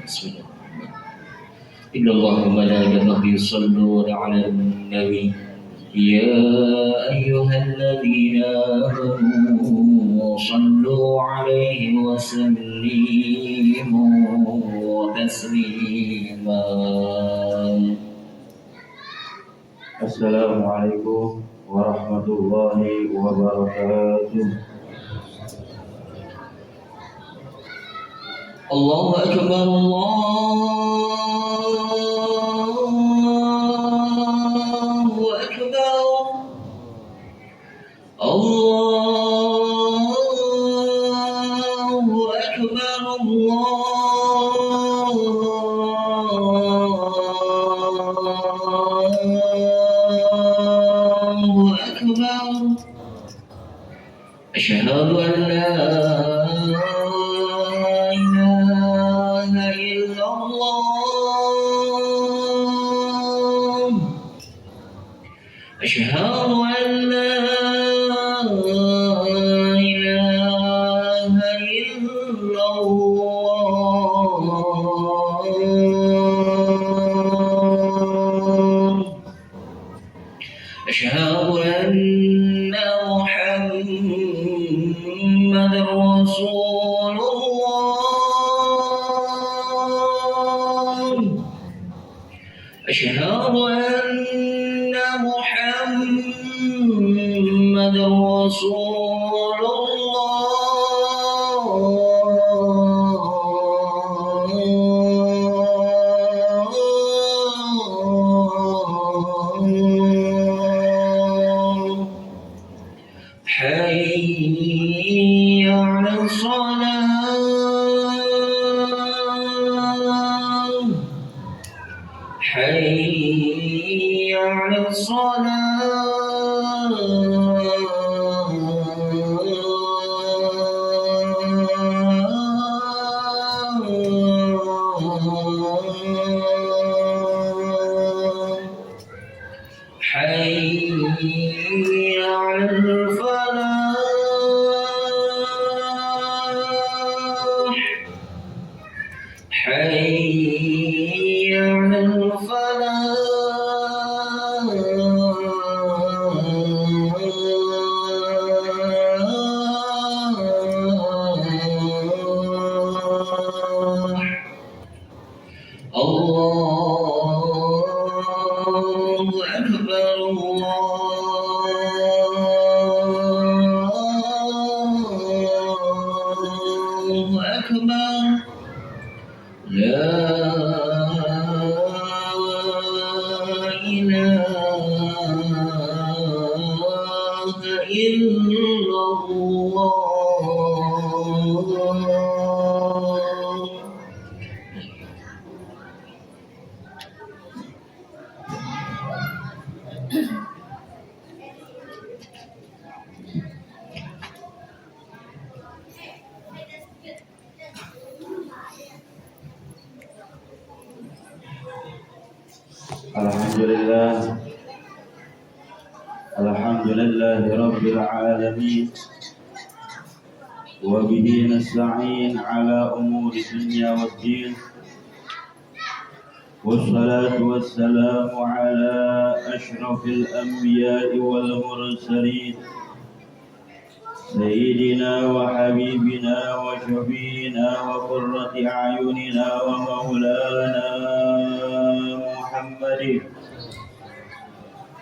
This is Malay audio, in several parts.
بسم الله. إن الله وملائكته يصلون على النبي يا أيها الذين آمنوا صلوا عليه وسلموا تسليما. السلام عليكم ورحمة الله وبركاته. الله أكبر الله أكبر الله أكبر الله أكبر. أشهد أن لا أشهد أن لا إله إلا الله. أشهد أن محمدا رسول الله. أشهد أن محمد رسول الله. حي على الصلاة. حي على الصلاة. حي على الفلاح. حي على الفلاح. الله أكبر الله أكبر. لا إله إلا الله. الحمد لله رب العالمين، وبه نستعين على أمور الدنيا والدين، والصلاة والسلام على أشرف الأنبياء والمرسلين سيدنا وحبيبنا وشفينا وقرة أعيننا ومولانا محمد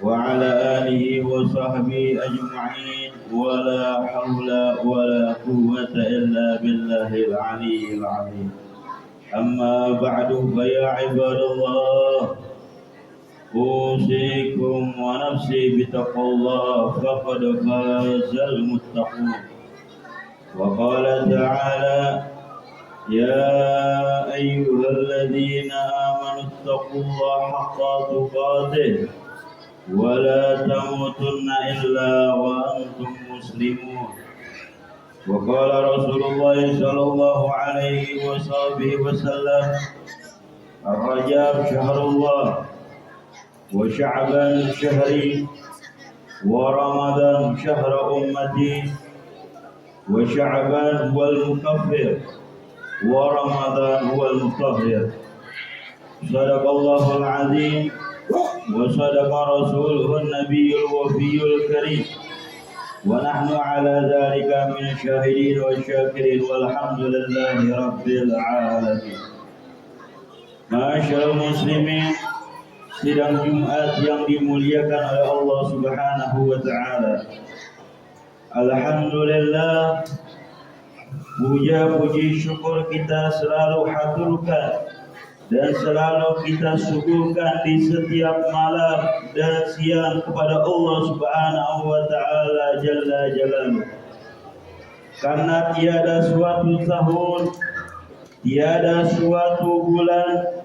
وعلى آله وصحبه أجمعين، ولا حول ولا قوة إلا بالله العلي العظيم. أما بعد، فيا عباد الله، أوصيكم ونفسي بتقوى الله، فقد فاز المتقون. وقال تعالى: يا أيها الذين آمنوا اتقوا الله حق تقاته ولا تموتن إلا وأنتم مسلمون. وقال رسول الله صلى الله عليه وسلم: الرجب شهر الله وشعبان شهري ورمضان شهر أمتي وشعبان هو المكفر ورمضان هو المطهر. صدق الله العظيم وصدق رسوله النبي الوفي الكريم ونحن على ذلك من الشاهدين والشاكرين والحمد لله رب العالمين. Masyaallah muslimin, sidang Jumat yang dimuliakan oleh Allah Subhanahu wa taala. Alhamdulillah, puja puji syukur kita selalu haturkan dan selalu kita suguhkan di setiap malam dan siang kepada Allah Subhanahu wa taala jalla jalaluhu. Karena tiada suatu tahun, tiada suatu bulan,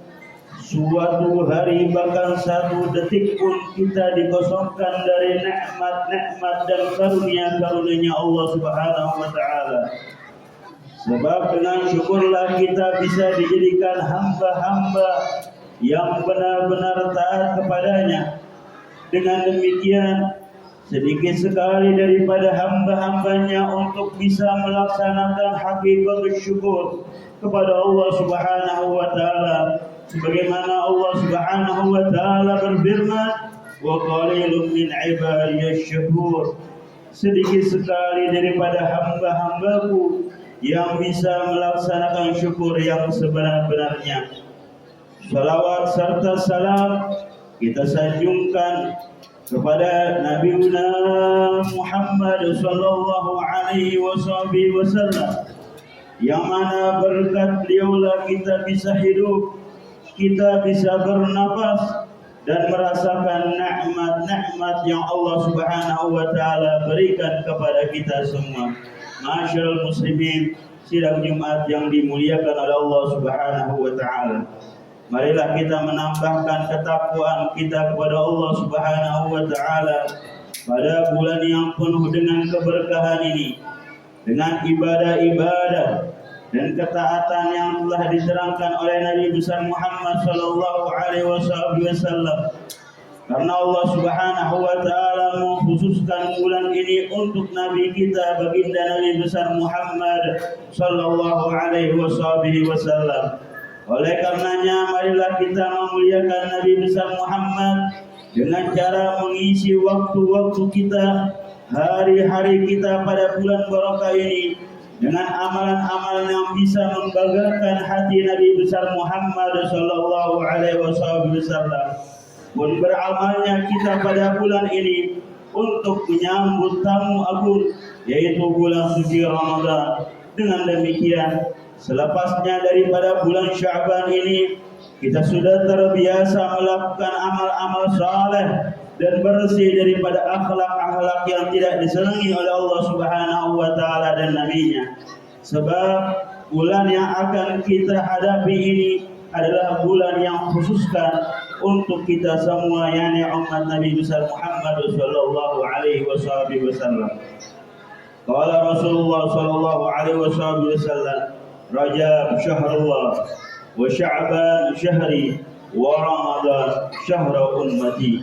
suatu hari, bahkan satu detik pun kita dikosongkan dari nikmat-nikmat dan karunia-karunia Allah Subhanahu wa taala. Sebab dengan syukurlah kita bisa dijadikan hamba-hamba yang benar-benar taat kepadanya. Dengan demikian, sedikit sekali daripada hamba-hambanya untuk bisa melaksanakan hakikat syukur kepada Allah Subhanahu wa taala. Sebagaimana Allah Subhanahu wa taala berfirman, "Wa qalilun min ibadiyasy syakur." Sedikit sekali daripada hamba-hambaku yang bisa melaksanakan syukur yang sebenar-benarnya. Salawat serta salam kita sanjungkan kepada Nabi Muhammad sallallahu alaihi wasallam, yang mana berkat beliaulah kita bisa hidup, kita bisa bernapas dan merasakan nikmat-nikmat yang Allah Subhanahu wa taala berikan kepada kita semua. Masyaallah muslimin, sidang Jumat yang dimuliakan oleh Allah Subhanahu wa taala. Marilah kita menambahkan ketakwaan kita kepada Allah Subhanahu wa taala pada bulan yang penuh dengan keberkahan ini, dengan ibadah-ibadah dan ketaatan yang telah diterangkan oleh Nabi besar Muhammad sallallahu alaihi wasallam. Karena Allah Subhanahu wa taala mengkhususkan bulan ini untuk Nabi kita baginda Nabi besar Muhammad sallallahu alaihi wasallam. Oleh karenanya marilah kita memuliakan Nabi besar Muhammad dengan cara mengisi waktu-waktu kita, hari-hari kita pada bulan barakah ini dengan amalan-amalan yang bisa membanggakan hati Nabi besar Muhammad sallallahu alaihi wasallam. Pun beramalnya kita pada bulan ini untuk menyambut tamu agung, yaitu bulan suci Ramadan. Dengan demikian, selepasnya daripada bulan Sya'ban ini, kita sudah terbiasa melakukan amal-amal saleh dan bersih daripada akhlak-akhlak yang tidak disenangi oleh Allah Subhanahu wa taala dan nabinya. Sebab bulan yang akan kita hadapi ini adalah bulan yang khususkan untuk kita semua, yakni umat Nabi besar Muhammad sallallahu alaihi wasallam. Qala Rasulullah sallallahu alaihi wasallam, Rajab syahrullah wa Sya'ban syahri wa Ramadan syahra ummati.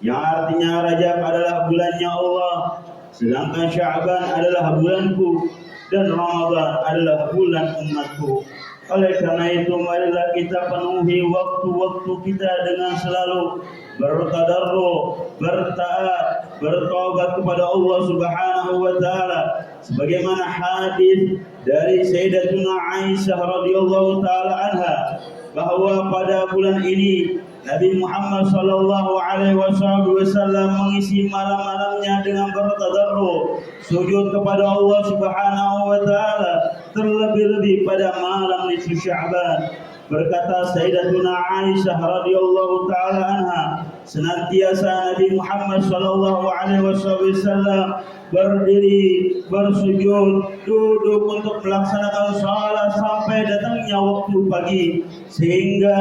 Yang artinya Rajab adalah bulannya Allah, sedangkan Sya'ban adalah bulanku dan Ramadan adalah bulan umatku. Oleh karena itu marilah kita penuhi waktu-waktu kita dengan selalu bertadarruk, bertaat, bertobat kepada Allah Subhanahu wa taala. Sebagaimana hadis dari Sayyidatuna Aisyah radhiyallahu taala anha, bahwa pada bulan ini Nabi Muhammad sallallahu alaihi wasallam mengisi malam-malamnya dengan bertadarruk, sujud kepada Allah Subhanahu wa taala, terlebih-lebih pada malam nisfu Sya'ban. Berkata Sayyidatuna Aisyah radhiyallahu taala anha, senantiasa Nabi Muhammad sallallahu alaihi wasallam berdiri, bersujud, duduk untuk melaksanakan salat sampai datangnya waktu pagi, sehingga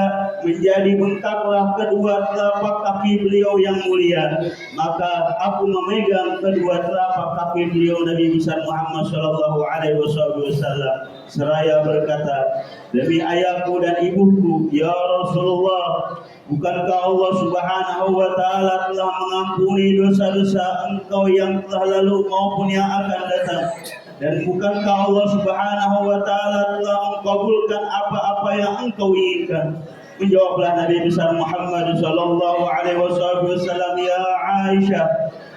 menjadi bengkaklah kedua telapak kaki beliau yang mulia. Maka aku memegang kedua telapak kaki beliau Nabi besar Muhammad sallallahu alaihi wasallam seraya berkata, demi ayahku dan ibuku ya Rasulullah, Bukankah Allah Subhanahu wa taala telah mengampuni dosa-dosa engkau yang telah lalu maupun yang akan datang? Dan bukankah Allah Subhanahu wa taala telah mengabulkan apa-apa yang engkau inginkan? Menjawablah Nabi besar Muhammad sallallahu alaihi wasallam, ya Aisyah,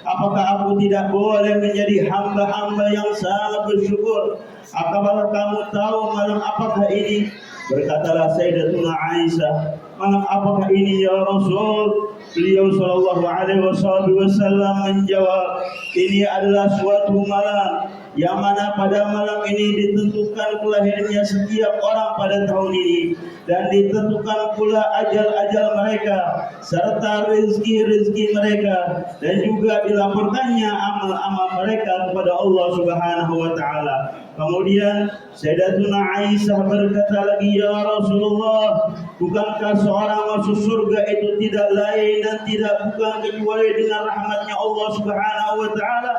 apakah aku tidak boleh menjadi hamba-hamba yang sangat bersyukur? Apakah kamu tahu malam apakah ini? Berkatalah Sayyidatuna Aisyah, malam apakah ini ya Rasul? Beliau sallallahu alaihi wasallam menjawab, ini adalah suatu malam yang mana pada malam ini ditentukan kelahirannya setiap orang pada tahun ini, dan ditentukan pula ajal-ajal mereka serta rezeki-rezeki mereka, dan juga dilaporkannya amal-amal mereka kepada Allah Subhanahu wa taala. Kemudian Sayyidatuna Aisyah berkata lagi, ya Rasulullah, bukankah seorang masuk surga itu tidak lain dan tidak bukan kecuali dengan rahmatnya Allah Subhanahu wa taala?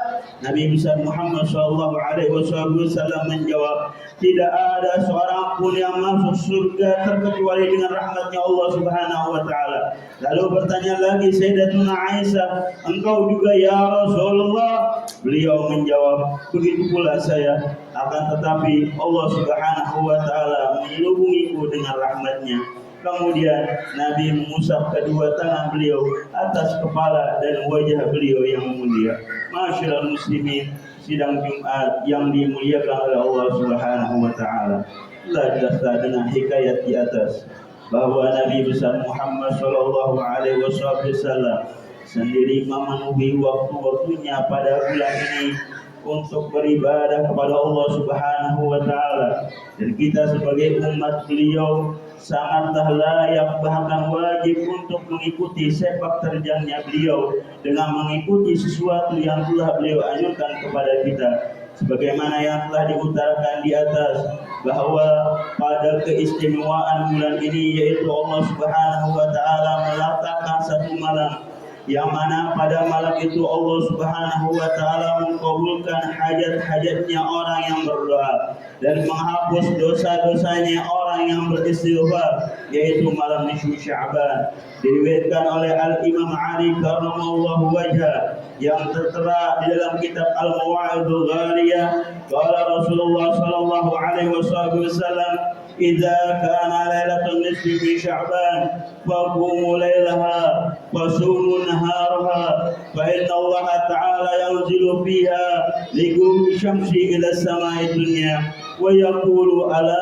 Nabi besar Muhammad sallallahu alaihi wasallam menjawab, tidak ada seorang pun yang masuk surga terkecuali dengan rahmatnya Allah Subhanahu wa taala. Lalu bertanya lagi Sayyidatuna Aisyah, engkau juga ya Rasulullah? Beliau menjawab, begitu pula saya, akan tetapi Allah Subhanahu wa taala melindungiku dengan rahmatnya. Kemudian Nabi mengusap kedua tangan beliau atas kepala dan wajah beliau yang mulia. Masyaallah muslimin, sidang Jumat yang dimuliakan oleh Allah Subhanahu wa taala. Telah jelaslah dengan hikayat di atas bahwa Nabi besar Muhammad sallallahu alaihi wasallam sendiri memenuhi waktu-waktunya pada bulan ini untuk beribadah kepada Allah Subhanahu wa taala, dan kita sebagai umat beliau sangatlah layak bahkan wajib untuk mengikuti sepak terjangnya beliau dengan mengikuti sesuatu yang telah beliau anjurkan kepada kita, sebagaimana yang telah diutarakan di atas bahwa pada keistimewaan bulan ini yaitu Allah Subhanahu wa taala meletakkan satu malam yang mana pada malam itu Allah Subhanahu wa taala mengabulkan hajat-hajatnya orang yang berdoa dan menghapus dosa-dosanya orang yang beristighfar, yaitu malam nisfu Sya'ban. Diriwayatkan oleh Al-Imam Ali karramallahu wajhah yang tertera di dalam kitab Al-Mawa'idul Ghaliyah, qala Rasulullah sallallahu alaihi wasallam, idza kana lailatul nisfi fi Sya'ban faqumu lailaha wasumu naharaha fa inna Allah ta'ala yanzilu fiha lighurubi syamsi ila samai dunya wa yaqulu ala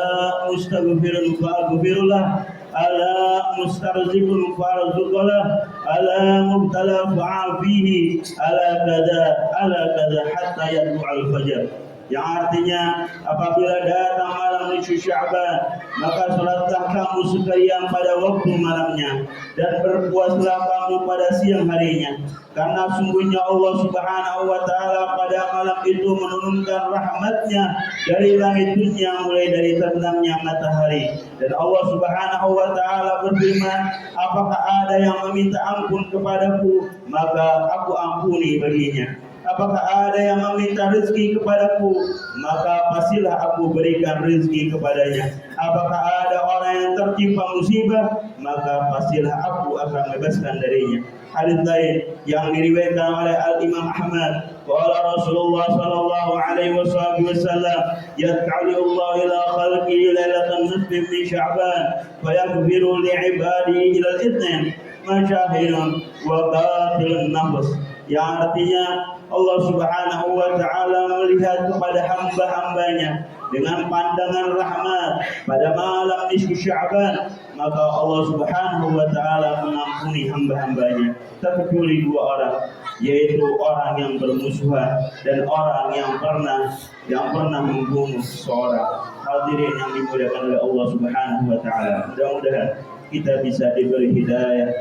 mustaghfirun fa'aghfirullah, ala mustarziqun farzuqalah, ala mubtala fa'afihi, ala kada hatta yadlu'al fajar. Yang artinya apabila datang malam nisfu Sya'ban, maka salatlah kamu sekalian pada waktu malamnya dan berpuaslah kamu pada siang harinya, karena sungguhnya Allah Subhanahu wa taala pada malam itu menurunkan rahmatnya dari langit dunia mulai dari terbenamnya matahari. Dan Allah Subhanahu wa taala berfirman, apakah ada yang meminta ampun kepadaku, maka aku ampuni baginya. Apakah ada yang meminta rezeki kepadaku, maka pastilah aku berikan rezeki kepadanya. Apakah ada orang yang tertimpa musibah, maka pastilah aku akan bebaskan darinya. Hadis lain yang diriwayatkan oleh Al-Imam Ahmad, qala Rasulullah sallallahu alaihi wasallam, yat'ali Allah ila khalqihi lailatan nisfi min Sya'ban fa yaghfiru li 'ibadihi ila al-ithnain masyahidun wa qatilun nafs. Yang artinya Allah Subhanahu wa taala melihat kepada hamba-hambanya dengan pandangan rahmat pada malam nisfu Sya'ban, maka Allah Subhanahu wa taala mengampuni hamba-hambanya terkecuali dua orang, yaitu orang yang bermusuhan dan orang yang pernah membunuh seseorang. Hadirin yang dimuliakan oleh Allah Subhanahu wa taala, mudah-mudahan kita bisa diberi hidayah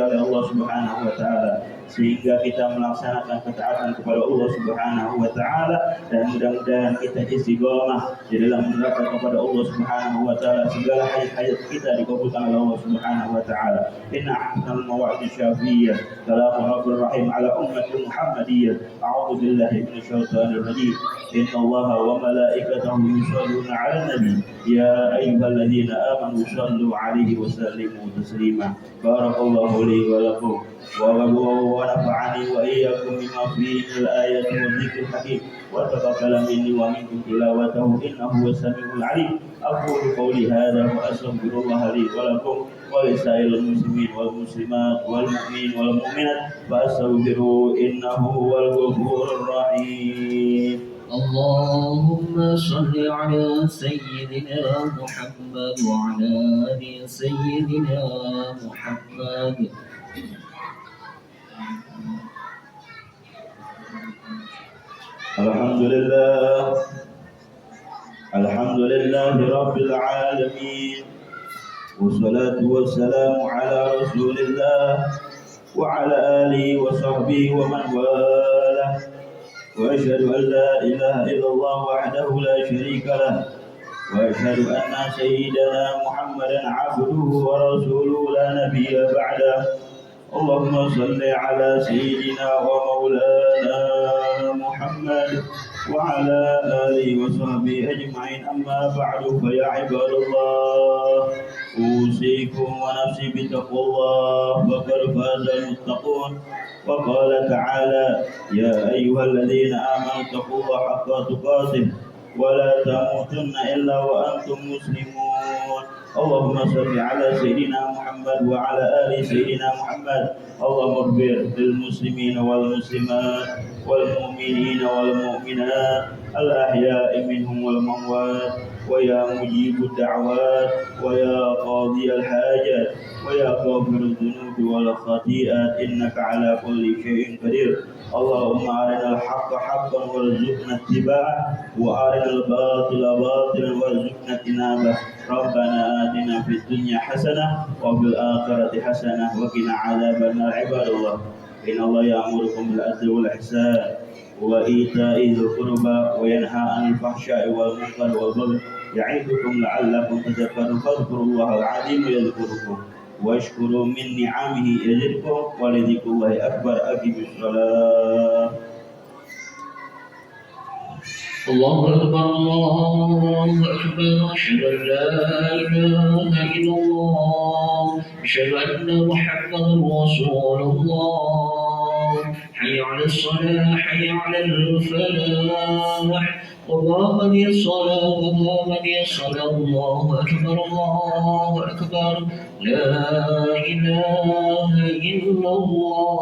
oleh Allah Subhanahu wa taala sehingga kita melaksanakan ketaatan kepada Allah Subhanahu wa taala, dan mudah-mudahan kita istiqomah di dalam menerapkan kepada Allah Subhanahu wa taala. Segala hayat kita dikabulkan oleh Allah Subhanahu wa taala. Inna ahsanal mawa'id syafiyyah kalamu rabbir rahim ala ummati muhammadiyyah. A'udzu billahi minasyaitonir rajim. Inna Allaha wa malaikatahu yusholluna 'alan nabi ya ayyuhalladzina amanu shallu 'alaihi wa sallimu taslima. Barakallahu li wa lakum wa nafa'ani wa iyyakum bima fihi min al-ayati wa dhikril hakim wa taqabbala minni wa minkum tilawatahu innahu huwas samiul 'alim. أقول قولي هذا وأستغفر الله لي ولكم ولسائر المسلمين والمسلمات والمؤمنين والمؤمنات فاستغفروه إنه هو الغفور الرحيم. اللهم صل على سيدنا محمد وعلى آل سيدنا محمد. الحمد لله الحمد لله رب العالمين، والصلاة والسلام على رسول الله وعلى آله وصحبه ومن والاه، وأشهد أن لا إله إلا الله وحده لا شريك له، وأشهد أن سيدنا محمدا عبده ورسوله لا نبي بعده. اللهم صل على سيدنا ومولانا محمد وعلى آله وصحبه أجمعين. أما بعد فيا عباد الله، أوصيكم ونفسي بتقوى الله، فقد فاز المتقون. وقال تعالى: يا أيها الذين آمنوا اتقوا الله حق تقاته ولا تموتن إلا وأنتم مسلمون. اللهم صل على سيدنا محمد وعلى آل سيدنا محمد. اللهم اغفر للمسلمين والمسلمات والمؤمنين والمؤمنات الأحياء منهم والأموات، ويا مجيب الدعوات ويا قاضي الحاجات ويا غافر الذنوب والخطيئات، إنك على كل شيء قدير. اللهم أرنا الحق حقا وارزقنا اتباعه، وأرنا الباطل باطلا وارزقنا اجتنابه. ربنا آتنا في الدنيا حسنة وفي الآخرة حسنة وقنا عذاب النار. عباد الله، إن الله يأمركم بالعدل والإحسان وإيتاء ذي القربى وينهى عن الفحشاء والمنكر والبغي يعظكم لعلكم تذكرون. فاذكروا الله العظيم يذكركم واشكروا من نعمه يزدكم ولذكر الله أكبر. أقيموا الصلاة. الله أكبر الله أكبر. أشهد أن لا إله إلا الله، أشهد أن محمدا رسول الله. حي على الصلاة، حي على الفلاح، وقامت الصلاة وقامت الصلاة. الله أكبر الله أكبر. لا إله إلا الله.